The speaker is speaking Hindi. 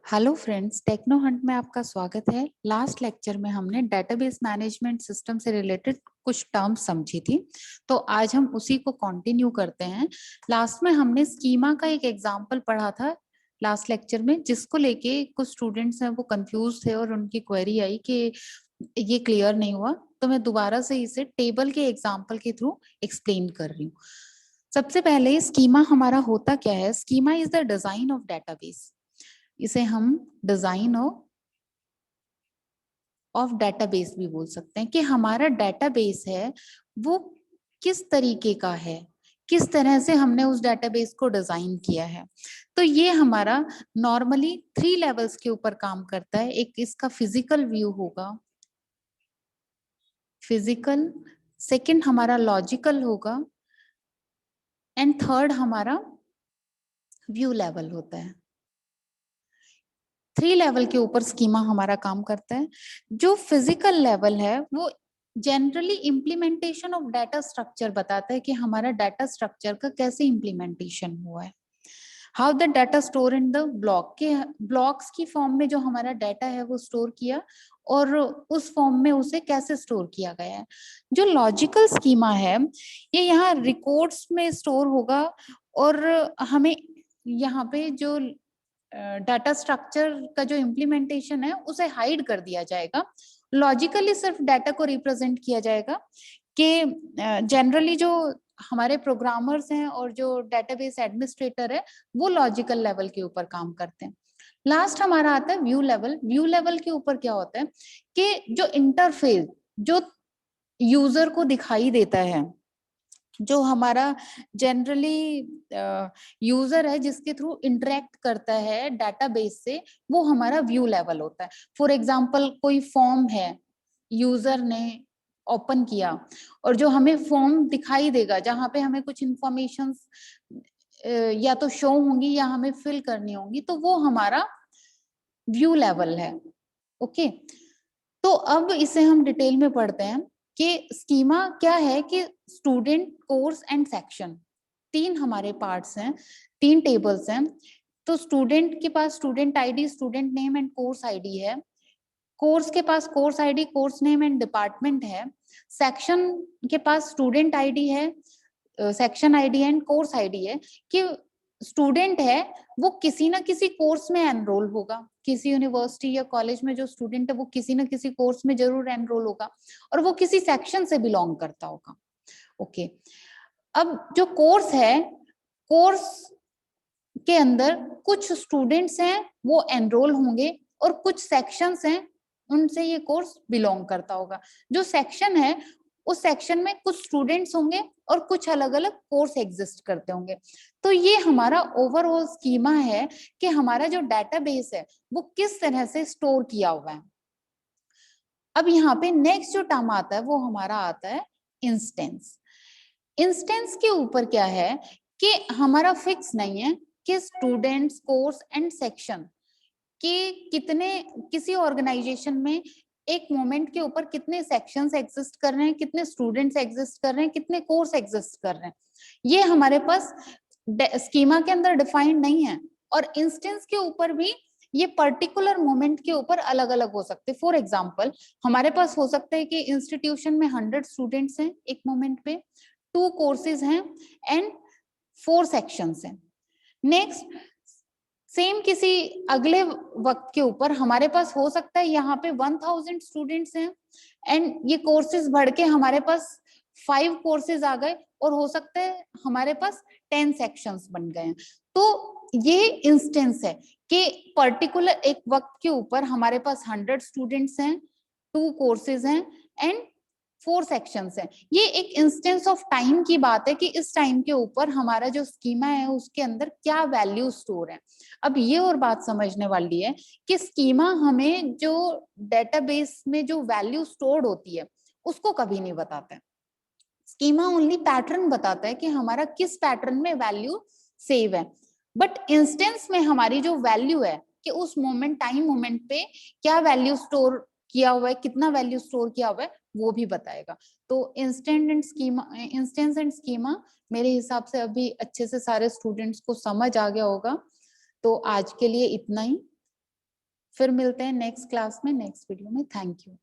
हेलो फ्रेंड्स, टेक्नो हंट में आपका स्वागत है। लास्ट लेक्चर में हमने डेटाबेस मैनेजमेंट सिस्टम से रिलेटेड कुछ टर्म्स समझी थी, तो आज हम उसी को कंटिन्यू करते हैं। लास्ट में हमने स्कीमा का एक एग्जांपल पढ़ा था लास्ट लेक्चर में, जिसको लेके कुछ स्टूडेंट्स हैं वो कंफ्यूज थे और उनकी क्वेरी आई कि ये क्लियर नहीं हुआ, तो मैं दोबारा से इसे टेबल के एग्जाम्पल के थ्रू एक्सप्लेन कर रही हूँ। सबसे पहले स्कीमा हमारा होता क्या है? Schema is the design of database. इसे हम डिजाइन ऑफ डेटाबेस भी बोल सकते हैं कि हमारा डेटाबेस है वो किस तरीके का है, किस तरह से हमने उस डेटाबेस को डिजाइन किया है। तो ये हमारा नॉर्मली 3 लेवल्स के ऊपर काम करता है। एक इसका फिजिकल व्यू होगा, फिजिकल, सेकंड हमारा लॉजिकल होगा, एंड थर्ड हमारा व्यू लेवल होता है। 3 लेवल के ऊपर स्कीमा हमारा काम करता है। जो फिजिकल लेवल है वो generally implementation of data structure बताता है कि हमारा डाटा स्ट्रक्चर का कैसे इम्प्लीमेंटेशन हुआ है। How the data store in the block, के ब्लॉक्स की फॉर्म में जो हमारा डाटा है वो स्टोर किया और उस फॉर्म में उसे कैसे स्टोर किया गया है। जो लॉजिकल स्कीमा है ये यहाँ रिकॉर्ड्स में स्टोर होगा और हमें यहाँ पे जो डाटा स्ट्रक्चर का जो इम्प्लीमेंटेशन है उसे हाइड कर दिया जाएगा। लॉजिकली सिर्फ डाटा को रिप्रेजेंट किया जाएगा कि जनरली जो हमारे प्रोग्रामर्स हैं और जो डेटाबेस एडमिनिस्ट्रेटर है वो लॉजिकल लेवल के ऊपर काम करते हैं। लास्ट हमारा आता है व्यू लेवल। व्यू लेवल के ऊपर क्या होता है कि जो इंटरफेस जो यूजर को दिखाई देता है, जो हमारा जनरली यूजर है जिसके थ्रू इंटरेक्ट करता है डेटाबेस से, वो हमारा व्यू लेवल होता है। फॉर एग्जांपल कोई फॉर्म है, यूजर ने ओपन किया और जो हमें फॉर्म दिखाई देगा जहां पे हमें कुछ इंफॉर्मेशन या तो शो होंगी या हमें फिल करनी होंगी, तो वो हमारा व्यू लेवल है। ओके, तो अब इसे हम डिटेल में पढ़ते हैं कि स्कीमा क्या है। कि स्टूडेंट, कोर्स एंड सेक्शन, 3 हमारे पार्ट्स हैं, 3 टेबल्स हैं। तो स्टूडेंट के पास student ID, student name and course ID है। कोर्स के पास course ID, course name and department है। सेक्शन के पास स्टूडेंट आईडी है, section ID and course ID है। कि स्टूडेंट है वो किसी ना किसी कोर्स में एनरोल होगा, किसी यूनिवर्सिटी या कॉलेज में जो स्टूडेंट है वो किसी ना किसी कोर्स में जरूर एनरोल होगा और वो किसी सेक्शन से बिलोंग करता होगा। ओके, अब जो कोर्स है, कोर्स के अंदर कुछ स्टूडेंट्स हैं वो एनरोल होंगे और कुछ सेक्शंस हैं उनसे ये कोर्स बिलोंग करता होगा। जो सेक्शन है उस सेक्शन में कुछ स्टूडेंट्स होंगे और कुछ अलग अलग कोर्स एग्जिस्ट करते होंगे। तो ये हमारा ओवरऑल स्कीमा है कि हमारा जो डेटाबेस है वो किस तरह से स्टोर किया हुआ है। अब यहाँ पे नेक्स्ट जो टर्म आता है वो हमारा आता है इंस्टेंस। इंस्टेंस के ऊपर क्या है कि हमारा फिक्स नहीं है कि स्टूडेंट्स, कोर्स एंड सेक्शन के कितने, किसी ऑर्गेनाइजेशन में एक मोमेंट के ऊपर कितने सेक्शंस एग्जिस्ट कर रहे हैं, कितने स्टूडेंट्स एग्जिस्ट कर रहे हैं, कितने कोर्स एग्जिस्ट कर रहे हैं, ये हमारे पास स्कीमा के अंदर डिफाइंड नहीं है। और इंस्टेंस के ऊपर भी ये पर्टिकुलर मोमेंट के ऊपर अलग अलग हो सकते हैं। फॉर एग्जाम्पल हमारे पास हो सकता है कि इंस्टीट्यूशन में 100 स्टूडेंट्स हैं एक मोमेंट पे, 2 कोर्सेज हैं एंड 4 सेक्शंस हैं। नेक्स्ट, सेम किसी अगले वक्त के ऊपर हमारे पास हो सकता है यहाँ पे 1000 स्टूडेंट्स हैं एंड ये कोर्सेज बढ़ के हमारे पास 5 कोर्सेज आ गए और हो सकता है हमारे पास 10 सेक्शंस बन गए हैं। तो ये इंस्टेंस है कि पर्टिकुलर एक वक्त के ऊपर हमारे पास 100 स्टूडेंट्स हैं, 2 कोर्सेज हैं एंड 4 सेक्शंस हैं। ये एक इंस्टेंस ऑफ टाइम की बात है कि इस टाइम के ऊपर हमारा जो स्कीमा है उसके अंदर क्या वैल्यू स्टोर है। अब ये और बात समझने वाली है कि स्कीमा हमें जो डेटाबेस में जो वैल्यू स्टोर्ड होती है उसको कभी नहीं बताता है। स्कीमा ओनली पैटर्न बताता है कि हमारा किस पैटर्न में वैल्यू सेव है। बट इंस्टेंस में हमारी जो वैल्यू है कि उस मोमेंट, टाइम मोमेंट पे क्या वैल्यू स्टोर किया हुआ है, कितना वैल्यू स्टोर किया हुआ है, वो भी बताएगा। तो इंस्टेंस एंड स्कीमा मेरे हिसाब से अभी अच्छे से सारे स्टूडेंट्स को समझ आ गया होगा। तो आज के लिए इतना ही। फिर मिलते हैं नेक्स्ट क्लास में, नेक्स्ट वीडियो में। Thank you.